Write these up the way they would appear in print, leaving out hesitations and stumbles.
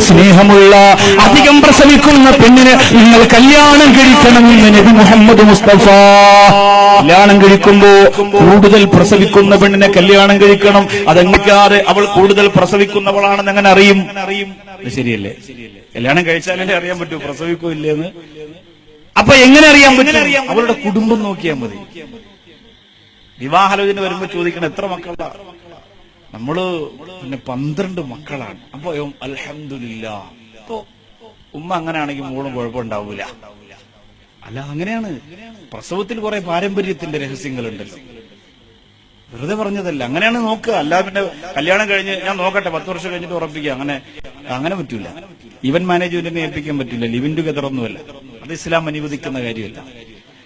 സ്നേഹമുള്ള അധികം പ്രസവിക്കുന്ന പെണ്ണിന് നിങ്ങൾ കല്യാണം കഴിക്കണമെന്ന് നബി മുഹമ്മദ് മുസ്തഫ. കല്യാണം കഴിക്കുമ്പോ കൂടുതൽ പ്രസവിക്കുന്ന പെണ്ണിനെ കല്യാണം കഴിക്കണം. അതെങ്ങനെയാതെ അവൾ കൂടുതൽ പ്രസവിക്കുന്നവളാണെന്ന് എങ്ങനെ അറിയും? ശരിയല്ലേ? കല്യാണം കഴിച്ചാലല്ലേ അറിയാൻ പറ്റൂ പ്രസവിക്കോ ഇല്ലെന്ന്. അപ്പൊ എങ്ങനെ അറിയാൻ പറ്റും? അവളുടെ കുടുംബം നോക്കിയാൽ മതി. വിവാഹാലോചന വരുമ്പോ ചോദിക്കണം എത്ര മക്കളാ? നമ്മള് പിന്നെ 12 മക്കളാണ്. അപ്പൊ അൽഹംദുലില്ലാ. അപ്പൊ ഉമ്മ അങ്ങനെയാണെങ്കിൽ മോളും കുഴപ്പമുണ്ടാവൂല. അല്ല, അങ്ങനെയാണ്. പ്രസവത്തിൽ കുറെ പാരമ്പര്യത്തിന്റെ രഹസ്യങ്ങളുണ്ടല്ലോ, വെറുതെ പറഞ്ഞതല്ല. അങ്ങനെയാണ് നോക്കുക. അല്ല പിന്നെ കല്യാണം കഴിഞ്ഞ് ഞാൻ നോക്കട്ടെ 10 വർഷം കഴിഞ്ഞിട്ട് ഉറപ്പിക്കുക, അങ്ങനെ പറ്റൂല. ഇവന്റ് മാനേജ്മെന്റിനെ ഏൽപ്പിക്കാൻ പറ്റില്ല. ലിവിൻ ടുഗദർ ഒന്നുമല്ല, അത് ഇസ്ലാം അനുവദിക്കുന്ന കാര്യമല്ല.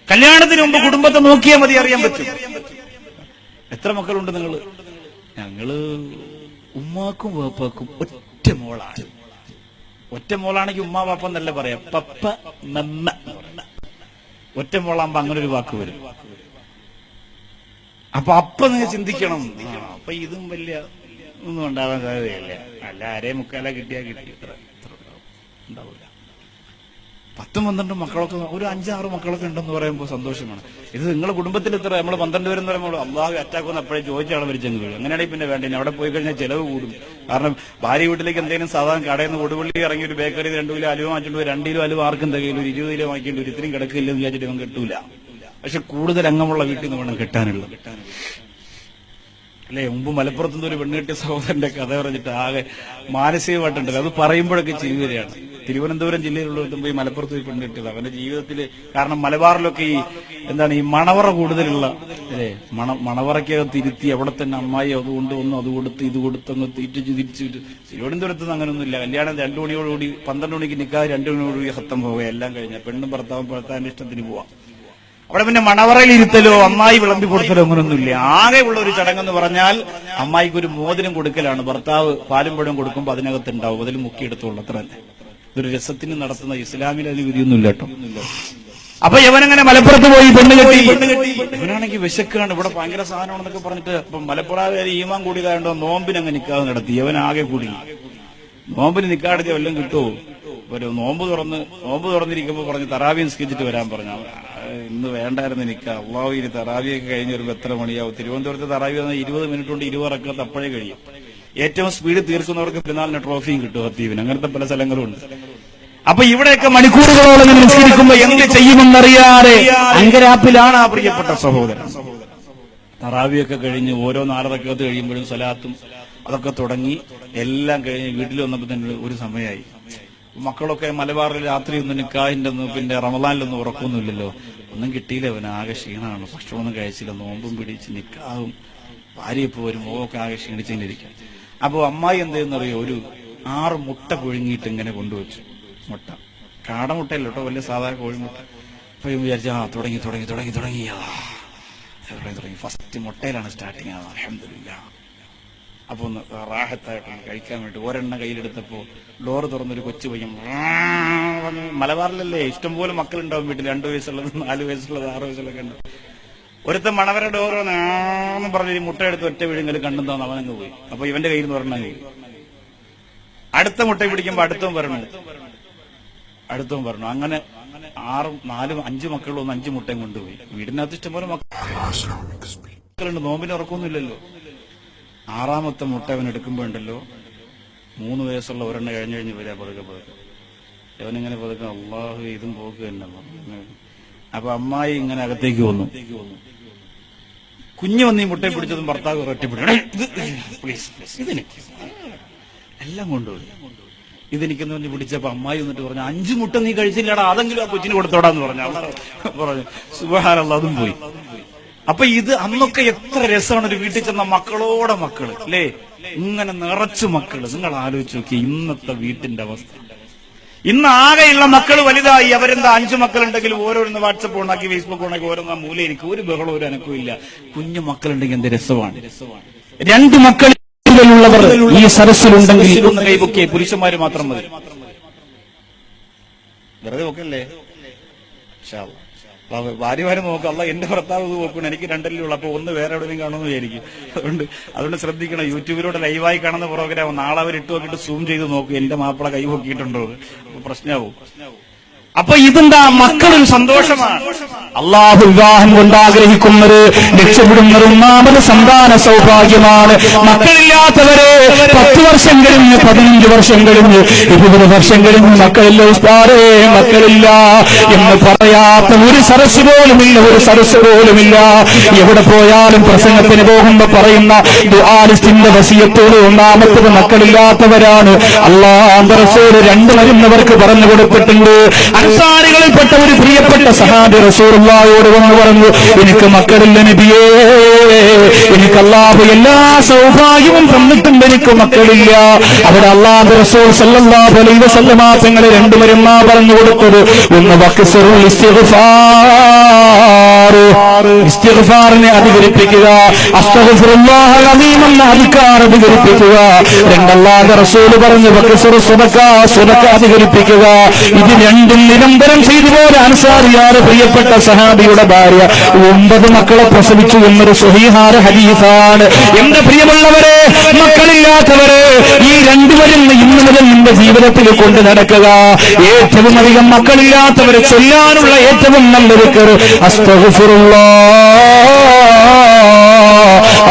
കല്യാണത്തിന് മുമ്പ് കുടുംബത്തെ നോക്കിയാൽ മതി, അറിയാൻ പറ്റും. എത്ര മക്കളുണ്ട് നിങ്ങൾ? ഞങ്ങള് ഉമ്മാക്കും വാപ്പാക്കും ഒറ്റ മോളാണ്. ഒറ്റ മോളാണെങ്കിൽ ഉമ്മ വാപ്പ എന്നല്ല പറയാം, പപ്പ മമ്മ. ഒറ്റ മോളാകുമ്പോ അങ്ങനെ ഒരു വാക്ക് വരും. അപ്പൊ നിങ്ങൾ ചിന്തിക്കണം, അപ്പൊ ഇതും വലിയ ഒന്നും ഉണ്ടാവാൻ സാധ്യതയില്ല. അല്ല, 2.25 കിട്ടിയാ കിട്ടി, ഇത്ര ഉണ്ടാവില്ല. 10-12 മക്കളൊക്കെ, ഒരു 5-6 മക്കളൊക്കെ ഉണ്ടെന്ന് പറയുമ്പോൾ സന്തോഷമാണ്. ഇത് നിങ്ങളുടെ കുടുംബത്തിൽ ഇത്ര നമ്മൾ 12 പേരെന്ന് പറയുമ്പോൾ അള്ളാഹു അറ്റാക്കൊന്ന് അപ്പോഴേ ചോദിച്ചാണ് മരിച്ചെന്ന് വീഴും. അങ്ങനെയാണെങ്കിൽ പിന്നെ വേണ്ട, അവിടെ പോയി കഴിഞ്ഞാൽ ചെലവ് കൂടും. കാരണം ഭാര്യ വീട്ടിലേക്ക് എന്തെങ്കിലും സാധാരണ കടയിൽ നിന്ന് കൊടുവള്ളി ഇറങ്ങി ഒരു ബേക്കറി 2 കിലോ അലുവ വാങ്ങിച്ചിട്ട് 2 കിലോ അലുവ ആർക്കും തികയില്ല, ഒരു 20 കിലോ വാങ്ങിക്കേണ്ടി ഒരു ഇത്രയും കിടക്കില്ലെന്ന് വിചാരിച്ചിട്ട് അവൻ കിട്ടൂല. പക്ഷെ കൂടുതൽ അംഗമുള്ള വീട്ടിൽ നിന്ന് വേണം കിട്ടാനുള്ളത്, അല്ലെ? മുമ്പ് മലപ്പുറത്തുനിന്ന് ഒരു പെണ്ണുകെട്ടിയ സഹോദരന്റെ കഥ പറഞ്ഞിട്ട് ആകെ മാനസികമായിട്ടുണ്ടല്ലോ, അത് പറയുമ്പോഴൊക്കെ ചെയ്തു വരികയാണ്. തിരുവനന്തപുരം ജില്ലയിലുള്ളവർക്കും പോയി മലപ്പുറത്ത് പോയി പെണ്ണുകെട്ടിയത് അവന്റെ ജീവിതത്തിൽ. കാരണം മലബാറിലൊക്കെ ഈ മണവറ കൂടുതലുള്ള, അല്ലെ? മണവറയ്ക്കകത്ത് ഇരുത്തി അവിടെ തന്നെ അമ്മായി അതുകൊണ്ട് ഒന്ന് അത് കൊടുത്ത് ഇത് കൊടുത്തങ്ങ് തിരിച്ചു. തിരുവനന്തപുരത്ത് നിന്ന് അങ്ങനെയൊന്നുമില്ല. കല്യാണം 2 മണിയോടുകൂടി 12 മണിക്ക് നിൽക്കാതെ 2 മണിയോടുകൂടി ഹത്തം പോവുക, എല്ലാം കഴിഞ്ഞ പെണ്ണും ഭർത്താവിന്റെ ഇഷ്ടത്തിന് പോവാം. അവിടെ പിന്നെ മണവറയിൽ ഇരുത്തലോ അമ്മായി വിളമ്പി കൊടുക്കലോ അങ്ങനൊന്നുമില്ല. ആകെ ഉള്ള ഒരു ചടങ്ങെന്ന് പറഞ്ഞാൽ അമ്മായിക്ക് ഒരു മോതിരം കൊടുക്കലാണ്. ഭർത്താവ് പാലും പഴം കൊടുക്കുമ്പോൾ അതിനകത്ത് ഉണ്ടാവും, അതിൽ മുക്കിയെടുത്തോളൂ, അത്ര തന്നെ. ഇതൊരു രസത്തിന് നടത്തുന്ന, ഇസ്ലാമിൽ അതിൽ വിധിയൊന്നുമില്ല കേട്ടോ. അപ്പൊ ഇവനങ്ങനെ മലപ്പുറത്ത് പോയി പെണ്ണ് കെട്ടി. ഇവനാണെങ്കിൽ വിശക്കാണ്, ഇവിടെ ഭയങ്കര സാധനമാണെന്നൊക്കെ പറഞ്ഞിട്ട്. അപ്പൊ മലപ്പുറം ഈമാൻ കൂടിയതായതുകൊണ്ടോ നോമ്പിനങ്ങ് നിക്കാതെ നടത്തി. ഇവൻ ആകെ കൂടി നോമ്പിന് നിക്കാടത്തി വല്ലതും കിട്ടുമോ? ഒരു നോമ്പ് തുറന്നിരിക്കുമ്പോ പറഞ്ഞ് തറാവി നിസ്കരിച്ചിട്ട് വരാൻ പറഞ്ഞു. ഇന്ന് വേണ്ടായിരുന്നു നിൽക്കുക. അള്ളാഹു ഇനി തറാവിയൊക്കെ കഴിഞ്ഞ് ഒരു എത്ര മണിയാവും? തിരുവനന്തപുരത്ത് തറാവി വന്നാൽ 20 മിനിറ്റ് കൊണ്ട് 20 റക്കഅത്ത് അപ്പോഴേ കഴിയും. ഏറ്റവും സ്പീഡ് തീർക്കുന്നവർക്ക് പെരുന്നാളിന് ട്രോഫിയും കിട്ടും, ഹത്തീവിന്. അങ്ങനത്തെ പല സ്ഥലങ്ങളും ഉണ്ട്. അപ്പൊ ഇവിടെയൊക്കെ മണിക്കൂറുകളോളം നിസ്കരിക്കുമ്പോ എന്ത് ചെയ്യുമെന്നറിയാതെ അങ്കരാപ്പിലാണ് ആ പ്രിയപ്പെട്ട സഹോദരൻ. തറാവിയൊക്കെ കഴിഞ്ഞ് ഓരോ 4 റക്കഅത്ത് കഴിയുമ്പോഴും സ്വലാത്തും അതൊക്കെ തുടങ്ങി എല്ലാം കഴിഞ്ഞ് വീട്ടിൽ വന്നപ്പോ തന്നെ ഒരു സമയമായി. മക്കളൊക്കെ മലബാറിൽ രാത്രി ഒന്നും നിക്കാഹിന്റെ ഒന്നും പിന്നെ റമദാനിലൊന്നും ഉറക്കൊന്നുമില്ലല്ലോ, ഒന്നും കിട്ടിയില്ല. അവന് ആകെ ക്ഷീണമാണ്, ഭക്ഷണമൊന്നും കഴിച്ചില്ല, നോമ്പും പിടിച്ച് നിക്കാഹും ഭാര്യയപ്പോ വരും, മോക്കെ ആകെ ക്ഷീണിച്ചിരിക്കും. അപ്പൊ അമ്മായി എന്തെന്നറിയോ, ഒരു 6 മുട്ട പുഴുങ്ങിയിട്ട് ഇങ്ങനെ കൊണ്ടുവച്ചു. മുട്ട കാടമുട്ടയല്ലോ കേട്ടോ, വലിയ സാധാരണ കോഴിമുട്ട. അപ്പൊ വിചാരിച്ച തുടങ്ങി ഫസ്റ്റ് മുട്ടയിലാണ് സ്റ്റാർട്ടിങ്. അൽഹംദുലില്ലാഹ്. അപ്പൊ ഒന്ന് റാഹത്തായിട്ടൊന്ന് കഴിക്കാൻ വേണ്ടി ഒരെണ്ണം കയ്യിലെടുത്തപ്പോ ഡോറ് തുറന്നൊരു കൊച്ചു പയ്യൻ. മലബാറിലല്ലേ ഇഷ്ടംപോലെ മക്കളുണ്ടാവും വീട്ടിൽ, 2 വയസ്സുള്ളത്, 4 വയസ്സുള്ളത്, 6 വയസ്സുള്ളതൊക്കെ ഉണ്ട്. ഒരുത്തൻ മണവര ഡോറ് എന്ന് പറഞ്ഞ് മുട്ട എടുത്ത് ഒറ്റ വീഴുങ്കൽ കണ്ടും തോന്നുന്നു അവനങ്ങ് പോയി. അപ്പൊ ഇവന്റെ കയ്യിൽ നിന്ന് ഒരെണ്ണം പോയി. അടുത്ത മുട്ട പിടിക്കുമ്പോ അടുത്തവൻ പറഞ്ഞു. അങ്ങനെ 4-5 മക്കളും 5 മുട്ടയും കൊണ്ടുപോയി. വീടിനകത്ത് ഇഷ്ടംപോലെ മക്കളുണ്ട്, നോമ്പിന് ഉറക്കൊന്നുമില്ലല്ലോ. 6ാമത്തെ മുട്ട അവൻ എടുക്കുമ്പോ ഉണ്ടല്ലോ, 3 വയസ്സുള്ള ഒരെണ്ണം കഴിഞ്ഞ് വരിക പതുക്കെ. അവനിങ്ങനെ പതുക്കെ അള്ളാഹു ഇതും പോക്ക് തന്നെ. അപ്പൊ അമ്മായി ഇങ്ങനെ അകത്തേക്ക് വന്നു. കുഞ്ഞു വന്ന് ഈ മുട്ടയെ പിടിച്ചതും ഭർത്താവ് ഒറ്റപ്പിടി എല്ലാം കൊണ്ടുപോയി. ഇതെനിക്കെന്ന് പറഞ്ഞ് പിടിച്ചപ്പോ അമ്മായി വന്നിട്ട് പറഞ്ഞു, 5 മുട്ട നീ കഴിച്ചില്ലടാ, അതെങ്കിലും ആ കൊച്ചിന് കൊടുത്തോടാന്ന് പറഞ്ഞു. സുബ്ഹാനല്ലാഹ്, അതും പോയി. അപ്പൊ ഇത് അന്നൊക്കെ എത്ര രസമാണ് ഒരു വീട്ടിൽ ചെന്ന മക്കളോടെ മക്കള്, അല്ലേ? ഇങ്ങനെ നിറച്ചു മക്കള്. നിങ്ങൾ ആലോചിച്ച് നോക്കി ഇന്നത്തെ വീട്ടിന്റെ അവസ്ഥ. ഇന്ന് ആകെയുള്ള മക്കള് വലുതായി. അവരെന്താ 5 മക്കളുണ്ടെങ്കിലും ഓരോന്ന് വാട്സപ്പ് ഓണാക്കി, ഫേസ്ബുക്ക് ഓണാക്കി, ഓരോന്നാ മൂലയിരിക്കും. ഒരു ബഹളം, ഒരു അനക്കവും ഇല്ല. കുഞ്ഞു മക്കളുണ്ടെങ്കിൽ എന്ത് രസമാണ്. 2 മക്കളുള്ളവർ ഈ സരസിലുണ്ടെങ്കിൽ ഒന്ന് കൈപൊക്കെ, പുരുഷന്മാര് മാത്രം മതി. വെറുതെ ഒക്കെ അല്ലേ? ഭാര്യമാരെ നോക്കുക, അല്ല എന്റെ ഭർത്താവ് ഇത് നോക്കണം, എനിക്ക് രണ്ടല്ലേ ഉള്ളൂ, അപ്പൊ ഒന്ന് വേറെ എവിടെയും കാണുമെന്ന് വിചാരിക്കും. അതുകൊണ്ട് ശ്രദ്ധിക്കണം. യൂട്യൂബിലൂടെ ലൈവായി കാണുന്ന പ്രോഗ്രാം നാളെ അവർ ഇട്ട് നോക്കിയിട്ട് സൂം ചെയ്ത് നോക്കും, എന്റെ മാപ്പിള കൈ പൊക്കിയിട്ടുണ്ടോ, അപ്പൊ പ്രശ്നമാവും. അപ്പൊ ഇതെന്താ, മക്കളൊരു സന്തോഷമാണ്. അള്ളാഹു വിവാഹം കൊണ്ട് ആഗ്രഹിക്കുന്നത്, രക്ഷപ്പെടുന്നത് ഒന്നാമത് സന്താന സൗഭാഗ്യമാണ്. മക്കളില്ലാത്തവരെ 10 വർഷം കഴിഞ്ഞ്, 15 വർഷം കഴിഞ്ഞ്, 20 വർഷം കഴിഞ്ഞ് മക്കളില്ല ഉസ്താദേ, മക്കളില്ല എന്ന് പറയാത്ത ഒരു സരസ് പോലുമില്ല, ഒരു സരസ് പോലുമില്ല. എവിടെ പോയാലും പ്രസംഗത്തിന് പോകുമ്പോ പറയുന്ന ദുആലിസ്റ്റിന്റെ വസിയത്തോട് ഒന്നാമത്തത് മക്കളില്ലാത്തവരാണ്. അല്ലാഹുവിന്റെ റസൂൽ 2 വരുന്നവർക്ക് പറഞ്ഞു കൊടുത്തിട്ടുണ്ട്. അൻസാരികളിൽപ്പെട്ട ഒരു പ്രിയപ്പെട്ട സഹാബി റസൂലുള്ളാഹിയോട് വന്ന് പറഞ്ഞു, എനിക്ക് മക്കളില്ല നബിയേ, എനിക്ക് അല്ലാഹു എല്ലാ സൗഭാഗ്യവും തന്നിട്ടുണ്ട്, എനിക്ക് മക്കളില്ല. അവിടെ അല്ലാഹുവിന്റെ റസൂൽ സല്ലല്ലാഹു അലൈഹി വസല്ലമ തങ്ങൾ 2 മരുന്നാ പറഞ്ഞു കൊടുത്തത്. ഒന്ന് വക്സറുൽ ഇസ്തിഗ്ഫാറിനെ അധികരിപ്പിക്കുക, അസ്തഗ്ഫിറുല്ലാഹൽ അസീം എന്ന അധികാർ അധികരിപ്പിക്കുക. 2 അല്ലാഹുവിന്റെ റസൂൽ പറഞ്ഞു വക്സറു സദഖ, സദഖ അധികരിപ്പിക്കുക. ഇത് രണ്ടും നിരന്തരം ചെയ്തു പോലെ അൻസാരിയായ പ്രിയപ്പെട്ട സഹാബിയുടെ ഭാര്യ 9 മക്കളെ പ്രസവിച്ചു എന്നൊരു സ്വഹീഹായ ഹദീസാണ്. എന്റെ പ്രിയമുള്ളവരെ, മക്കളില്ലാത്തവരെ, ഈ 2 വരുന്ന ഇന്ന് മുതൽ നിന്റെ ജീവിതത്തിൽ കൊണ്ട് നടക്കുക. ഏറ്റവും അധികം മക്കളില്ലാത്തവരെ ചൊല്ലാനുള്ള ഏറ്റവും നല്ല ദിക്ർ അസ്തഗ്ഫിറുല്ലാഹ്,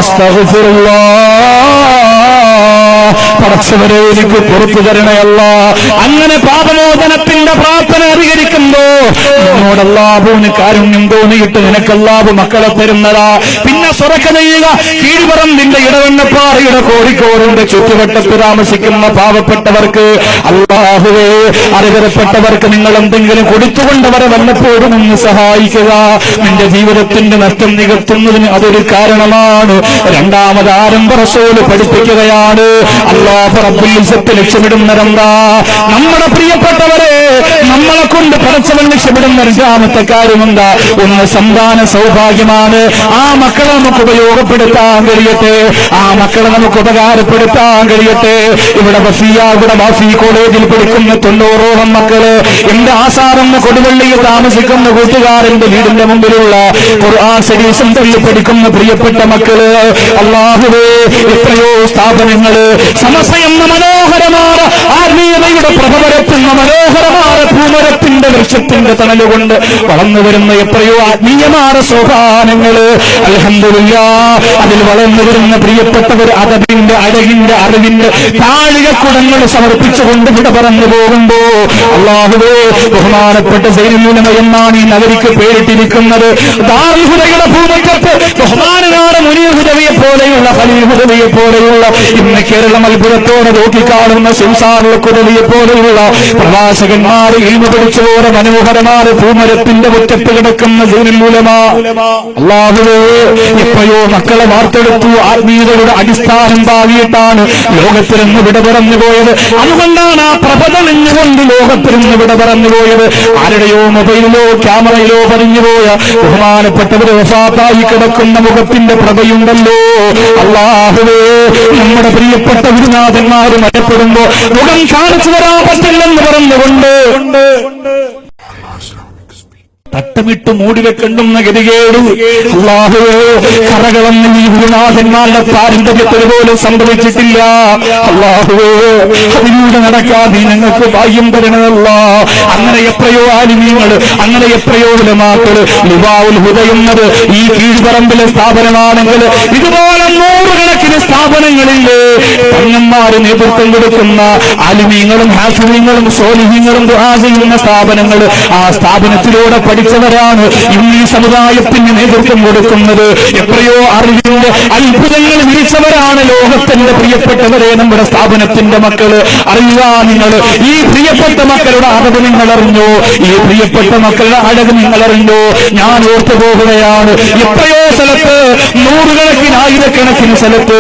അസ്തഗ്ഫിറുല്ലാഹ്. പടച്ചവരെ എനിക്ക് പുറത്തു തരണയല്ല. അങ്ങനെ പാപമോചനത്തിന്റെ പ്രാർത്ഥന അധികരിക്കുമ്പോ എന്നോട് അല്ലാഹുവിന് കാരുണ്യം തോന്നിയിട്ട് നിനക്ക് അല്ലാഹു മക്കളെ തരുന്നതാ. പിന്നെ സ്വറക്ക ചെയ്യുക. കീഴ്പറമ്പിന്റെ ഇടവണ്ണപ്പാറയുടെ കോഴിക്കോടിന്റെ ചുറ്റുവട്ടത്ത് താമസിക്കുന്ന പാവപ്പെട്ടവർക്ക്, അല്ലാഹുവേ അർഹതപ്പെട്ടവർക്ക് നിങ്ങൾ എന്തെങ്കിലും കൊടുത്തുകൊണ്ടവരെ വല്ലപ്പോഴും ഒന്ന് സഹായിക്കുക. നിന്റെ ജീവിതത്തിന്റെ നഷ്ടം നികത്തുന്നതിന് അതൊരു കാരണമാണ്. രണ്ടാമത് ആരംഭ റസൂല് പഠിപ്പിക്കുകയാണ്, അല്ലാഹു റബ്ബുൽ ഇസ്സത്ത് ലക്ഷ്യമിടുന്നതെന്താ? നമ്മുടെ പ്രിയപ്പെട്ടവരെ നമ്മളെ കൊണ്ട് പടച്ചവൻ ലക്ഷ്യമിടുന്ന രണ്ടാമത്തെ കാര്യമെന്താ? ഒന്ന് സന്താന സൗഭാഗ്യമാണ്. ആ മക്കളെ നമുക്ക് ഉപയോഗപ്പെടുത്താൻ കഴിയട്ടെ, ആ മക്കളെ നമുക്ക് ഉപകാരപ്പെടുത്താൻ കഴിയട്ടെ. ഇവിടെ വാഫി കോളേജിൽ പഠിക്കുന്ന 90ഓളം മക്കള്, എന്റെ ആസാറെന്ന കൊടുവള്ളിയിൽ താമസിക്കുന്ന കൂട്ടുകാരന്റെ വീടിന്റെ മുമ്പിലുള്ള ഖുർആൻ ശരീഫും തള്ളി പഠിക്കുന്ന പ്രിയപ്പെട്ട മക്കള്, അല്ലാഹുവേ എത്രയോ സ്ഥാപനങ്ങള് സമസ്തയെന്ന മനോഹരമായ ആത്മീയതയുടെ പ്രഭ പരത്തുന്ന മനോഹരമായ പൂമരത്തിന്റെ വൃക്ഷത്തിന്റെ തണലുകൊണ്ട് വളർന്നു വരുന്ന എത്രയോ ആത്മീയമായ സോപാനങ്ങള്, അൽഹംദുലില്ലാഹ് അതിൽ വളർന്നു വരുന്ന പ്രിയപ്പെട്ടവർ അതബിന്റെ അഴകിന്റെ അറിവിന്റെ താഴികക്കുടങ്ങൾ സമർപ്പിച്ചുകൊണ്ട് ഇവിടെ പറന്നു പോകുമ്പോ, അല്ലാഹുവേ ബഹുമാനപ്പെട്ട സൈനുൽ ഉലമ എന്നാണ് ഈ നഗരിക്ക് പേരിട്ടിരിക്കുന്നത്. ദാറുൽ ഹുദയുടെ ഭൂമുഖത്ത് ബഹുമാനനായ മുനീർ ഹുദവിയെ പോലെയുള്ള ഖലീൽ ഹുദവിയെ പോലെയുള്ള ഇന്ന് കേരളം അത്ഭുതത്തോടെ നോക്കിക്കാണുന്ന സിംസാറുൽ ഹുദവിയെ പോലെയുള്ള പ്രവാചകന്മാർ ഇൽമു പഠിച്ചോടെ മനോഹരമായ ഭൂമരത്തിന്റെ മുറ്റത്ത് കിടക്കുന്ന സൈനുൽ ഉലമ, അല്ലാഹുവേ എപ്പോഴോ മക്കളെ വാർത്തെടുത്തു. ആത്മീയതയുടെ അടിസ്ഥാനം പാകിയിട്ടാണ് ലോകത്തിൽ നിന്ന് വിട പറഞ്ഞു പോയത്. അതുകൊണ്ടാണ് ആ പ്രപദം എന്നുകൊണ്ട് ലോകത്തിൽ നിന്ന് വിട പറഞ്ഞു പോയത്. ആരുടെയോ മൊബൈലിലോ ക്യാമറയിലോ പതിഞ്ഞുപോയ ബഹുമാനപ്പെട്ടവർ വഫാത്തായി കിടക്കുന്ന മുഖത്തിന്റെ പ്രഭയുണ്ടല്ലോ. അല്ലാഹുവേ നമ്മുടെ പ്രിയപ്പെട്ട ഗുരുനാഥന്മാർ മരപ്പെടുമ്പോ മുഖം കാണിച്ചു വരാൻ പറ്റില്ലെന്ന് പറഞ്ഞുകൊണ്ട് തട്ടമിട്ട് മൂടിവെക്കണ്ടുന്ന ഗതികേട്, അല്ലാഹുവേ കറകളൊന്ന് ഈ ഗുരുനാഥന്മാരുടെ പാരമ്പര്യത്തിൽ പോലും സംഭവിച്ചിട്ടില്ല. അല്ലാഹുവേ അതിലൂടെ നടക്കാതെ ഞങ്ങൾക്ക് ഭാഗ്യം തരണമല്ല. അങ്ങനെ എത്രയോ ആലിമീങ്ങൾ, അങ്ങനെ എത്രയോ ഉലമാക്കള് ലിവാഉൽ ഹുദ എന്നത് ഈ കീഴ്പറമ്പിലെ സ്ഥാപനമാണെങ്കിൽ ഇതുപോലെ 100 കണക്കിന് സ്ഥാപനങ്ങളില്ലേ തങ്ങന്മാര് നേതൃത്വം കൊടുക്കുന്ന ആലിമീങ്ങളും ഹാഫിളീങ്ങളും സോലിഹീങ്ങളും ദുആ ചെയ്യുന്ന സ്ഥാപനങ്ങൾ. ആ സ്ഥാപനത്തിലൂടെ പഠിച്ചവരാണ് ഇന്ന് ഈ സമുദായത്തിന് നേതൃത്വം കൊടുക്കുന്നത്. എത്രയോ അറിവിന്റെ അത്ഭുതങ്ങൾ വിരിച്ചവരാണ് ലോകത്തിന്റെ പ്രിയപ്പെട്ടവരെ നമ്മുടെ സ്ഥാപനത്തിന്റെ മക്കള്. അറിയുക, നിങ്ങൾ ഈ പ്രിയപ്പെട്ട മക്കളുടെ അറിവ് നിങ്ങൾ അറിഞ്ഞോ? ഈ പ്രിയപ്പെട്ട മക്കളുടെ അഴക് നിങ്ങൾ അറിഞ്ഞോ? ഞാൻ ഓർത്തു പോകുകയാണ്, എത്രയോ സ്ഥലത്ത് 100 കണക്കിന് 1000 കണക്കിന് സ്ഥലത്ത്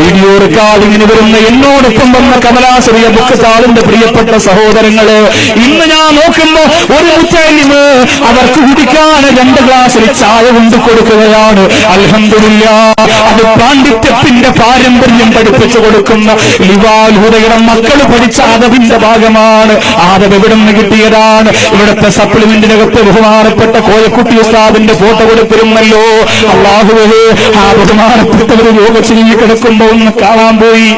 വീഡിയോ റെക്കോർഡിങ്ങിന് വരുന്ന എന്നോടൊപ്പം വന്ന കമലാശ്രീയ ബുക്ക്താളിന്റെ പ്രിയപ്പെട്ട സഹോദരങ്ങള്, ഇന്ന് ഞാൻ നോക്കുമ്പോ ഒരു മുത്തലിമ് അവർക്ക് കുടിക്കാൻ 2 ഗ്ലാസ്സിൽ ചായ കൊണ്ട് കൊടുക്കുകയാണ്. അൽഹംദുലില്ലാഹ്, അത് പാണ്ഡിത്യത്തിന്റെ പാരമ്പര്യം പഠിപ്പിച്ചു കൊടുക്കുന്ന ലിവാൽഹുദയുടെ മക്കൾ പഠിച്ച ആദബിന്റെ ഭാഗമാണ്. ആദബ് എവിടെ നിന്ന് കിട്ടിയതാണ്? ഇവിടുത്തെ സപ്ലിമെന്റിനകത്ത് ബഹുമാനപ്പെട്ട കോയക്കുട്ടി ഉസ്താദിന്റെ ഫോട്ടോ കൊടുത്തിരുന്നല്ലോ. അല്ലാഹുവേ, ആ ബഹുമാനപ്പെട്ടവർ യോഗ ചെയ്ത് കിടക്കുമ്പോ ഒന്ന് കാണാൻ പോയി.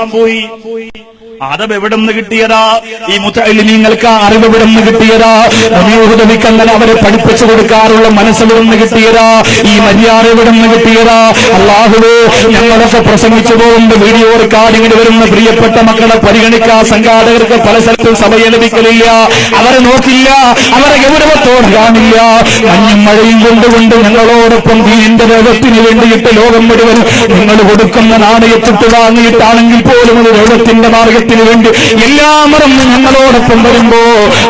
ആദബ് എവിടെ നിന്ന് കിട്ടിയതാ? ഈ മുതഅല്ലിമീങ്ങൾക്ക് ആ അറിവ് എവിടെ നിന്ന് കിട്ടിയതാ? നബിയുഹുദവിക്ക് അങ്ങനെ അവരെ പഠിപ്പിച്ചു കൊടുക്കാറുള്ള മനസ്സെവിടെ നിന്ന് കിട്ടിയതാ? ഈ മര്യാദ എവിടെ നിന്ന് കിട്ടിയതാ? അല്ലാഹുവേ, ഞങ്ങളൊക്കെ പ്രസംഗിച്ചു പോകുമ്പോൾ വീഡിയോ റെക്കോർഡിങ്ങിന് വരുന്ന പ്രിയപ്പെട്ട മക്കളെ പരിഗണിക്കാൻ സംഘാടകർക്ക് പല സ്ഥലത്തും സമയം ലഭിക്കലില്ല. അവരെ നോക്കില്ല, അവരെ ഗൗരവത്തോടെ കാണില്ല. മഞ്ഞും മഴയും കൊണ്ടുകൊണ്ട് ഞങ്ങളോടൊപ്പം ദീനിന്റെ ലോകത്തിന് വേണ്ടിയിട്ട് ലോകം മുഴുവൻ നിങ്ങൾ കൊടുക്കുന്ന നാണയത്തിട്ട് വാങ്ങിയിട്ടാണെങ്കിൽ പോലും ഒരു ലോകത്തിന്റെ മാർഗത്തിൽ വേണ്ടി എല്ലാം മറന്ന് ഞങ്ങളോടൊപ്പം വരുമ്പോ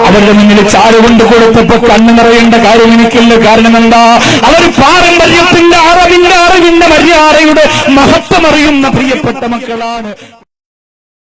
അവരുടെ മുന്നിൽ ചാരുകൊണ്ട് കൊടുത്തപ്പോ കണ്ണു നിറയേണ്ട കാര്യം എനിക്കില്ല. കാരണം എന്താ? അവർ പാരമ്പര്യത്തിന്റെ അറിവിന്റെ മര്യാദയുടെ മഹത്വം അറിയുന്ന പ്രിയപ്പെട്ട മക്കളാണ്.